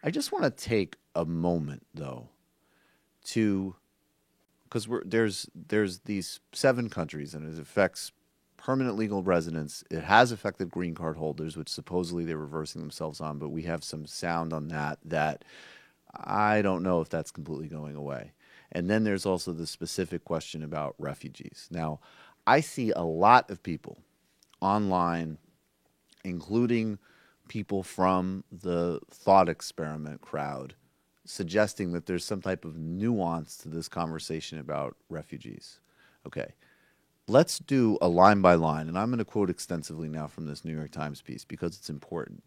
I just want to take a moment, though, to because there's these 7 countries, and it affects permanent legal residents. It has affected green card holders, which supposedly they're reversing themselves on, but we have some sound on that I don't know if that's completely going away. And then there's also the specific question about refugees. Now, I see a lot of people online, including people from the thought experiment crowd, suggesting that there's some type of nuance to this conversation about refugees. Okay, let's do a line by line, and I'm going to quote extensively now from this New York Times piece because it's important.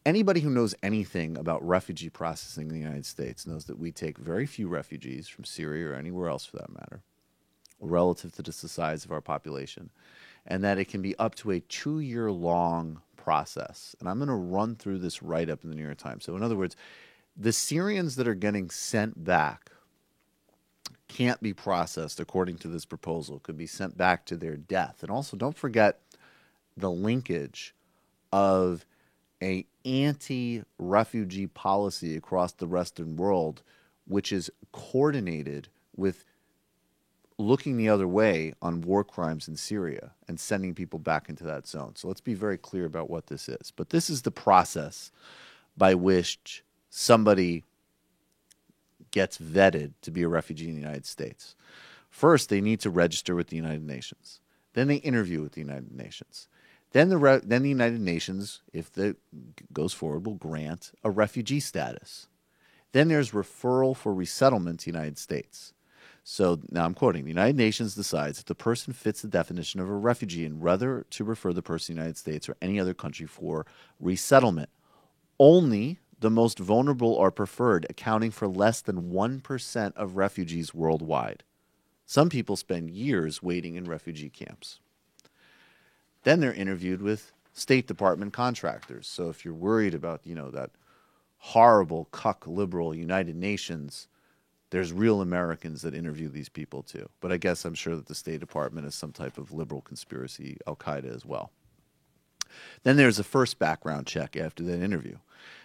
Anybody who knows anything about refugee processing in the United States knows that we take very few refugees from Syria or anywhere else for that matter, relative to just the size of our population, and that it can be up to a 2 year long process. And I'm going to run through this right up in the New York Times. So, in other words, the Syrians that are getting sent back can't be processed according to this proposal, could be sent back to their death. And also, don't forget the linkage of a anti-refugee policy across the Western world, which is coordinated with looking the other way on war crimes in Syria and sending people back into that zone. So let's be very clear about what this is. But this is the process by which somebody gets vetted to be a refugee in the United States. First, they need to register with the United Nations. Then they interview with the United Nations. Then the United Nations, if it goes forward, will grant a refugee status. Then there's referral for resettlement to the United States. So now I'm quoting, the United Nations decides if the person fits the definition of a refugee and whether to refer the person to the United States or any other country for resettlement. Only the most vulnerable are preferred, accounting for less than 1% of refugees worldwide. Some people spend years waiting in refugee camps. Then they're interviewed with State Department contractors. So if you're worried about, that horrible cuck liberal United Nations, there's real Americans that interview these people too. But I guess I'm sure that the State Department is some type of liberal conspiracy, Al-Qaeda as well. Then there's a first background check after that interview.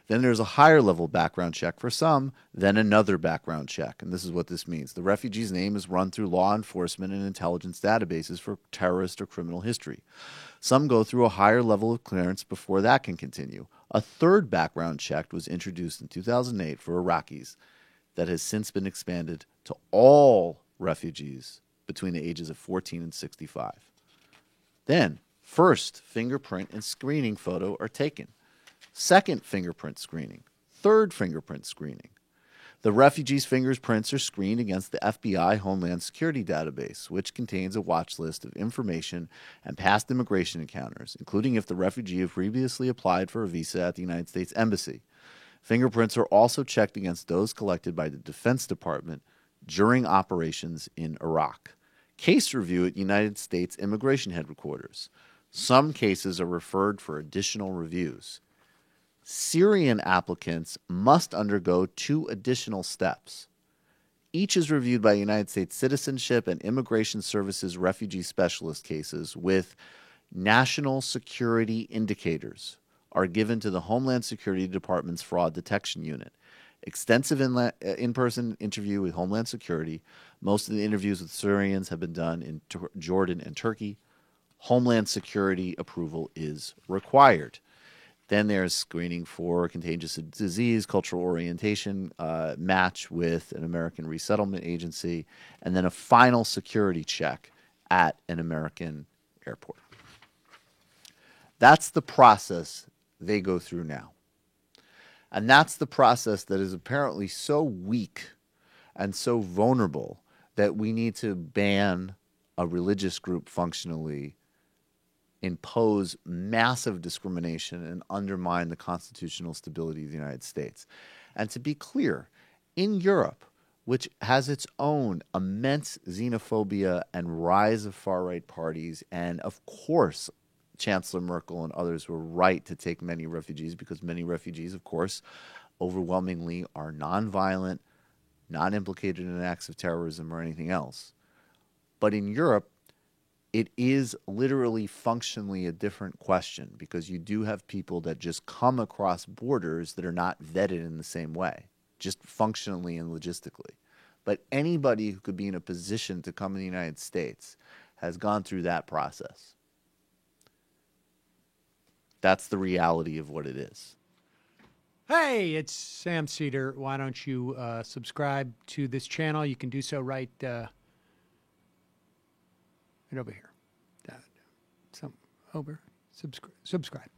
Then there's a higher level background check for some, then another background check. And this is what this means. The refugee's name is run through law enforcement and intelligence databases for terrorist or criminal history. Some go through a higher level of clearance before that can continue. A third background check was introduced in 2008 for Iraqis that has since been expanded to all refugees between the ages of 14 and 65. Then, first fingerprint and screening photo are taken. Second fingerprint screening. Third fingerprint screening. The refugees' fingerprints are screened against the FBI Homeland Security database, which contains a watch list of information and past immigration encounters, including if the refugee have previously applied for a visa at the United States Embassy. Fingerprints are also checked against those collected by the Defense Department during operations in Iraq. Case review at United States Immigration Headquarters. Some cases are referred for additional reviews. Syrian applicants must undergo 2 additional steps. Each is reviewed by United States Citizenship and Immigration Services refugee specialist cases with national security indicators are given to the Homeland Security Department's Fraud Detection Unit. Extensive in-person interview with Homeland Security. Most of the interviews with Syrians have been done in Jordan and Turkey. Homeland Security approval is required. Then there's screening for contagious disease, cultural orientation, match with an American resettlement agency, and then a final security check at an American airport. That's the process they go through now. And that's the process that is apparently so weak and so vulnerable that we need to ban a religious group functionally, impose massive discrimination, and undermine the constitutional stability of the United States. And to be clear, in Europe, which has its own immense xenophobia and rise of far-right parties, and of course, Chancellor Merkel and others were right to take many refugees because many refugees, of course, overwhelmingly are nonviolent, not implicated in acts of terrorism or anything else. But in Europe, it is literally functionally a different question because you do have people that just come across borders that are not vetted in the same way, just functionally and logistically. But anybody who could be in a position to come in the United States has gone through that process. That's the reality of what it is. Hey, it's Sam Cedar. Why don't you subscribe to this channel? You can do so right over here. Subscribe.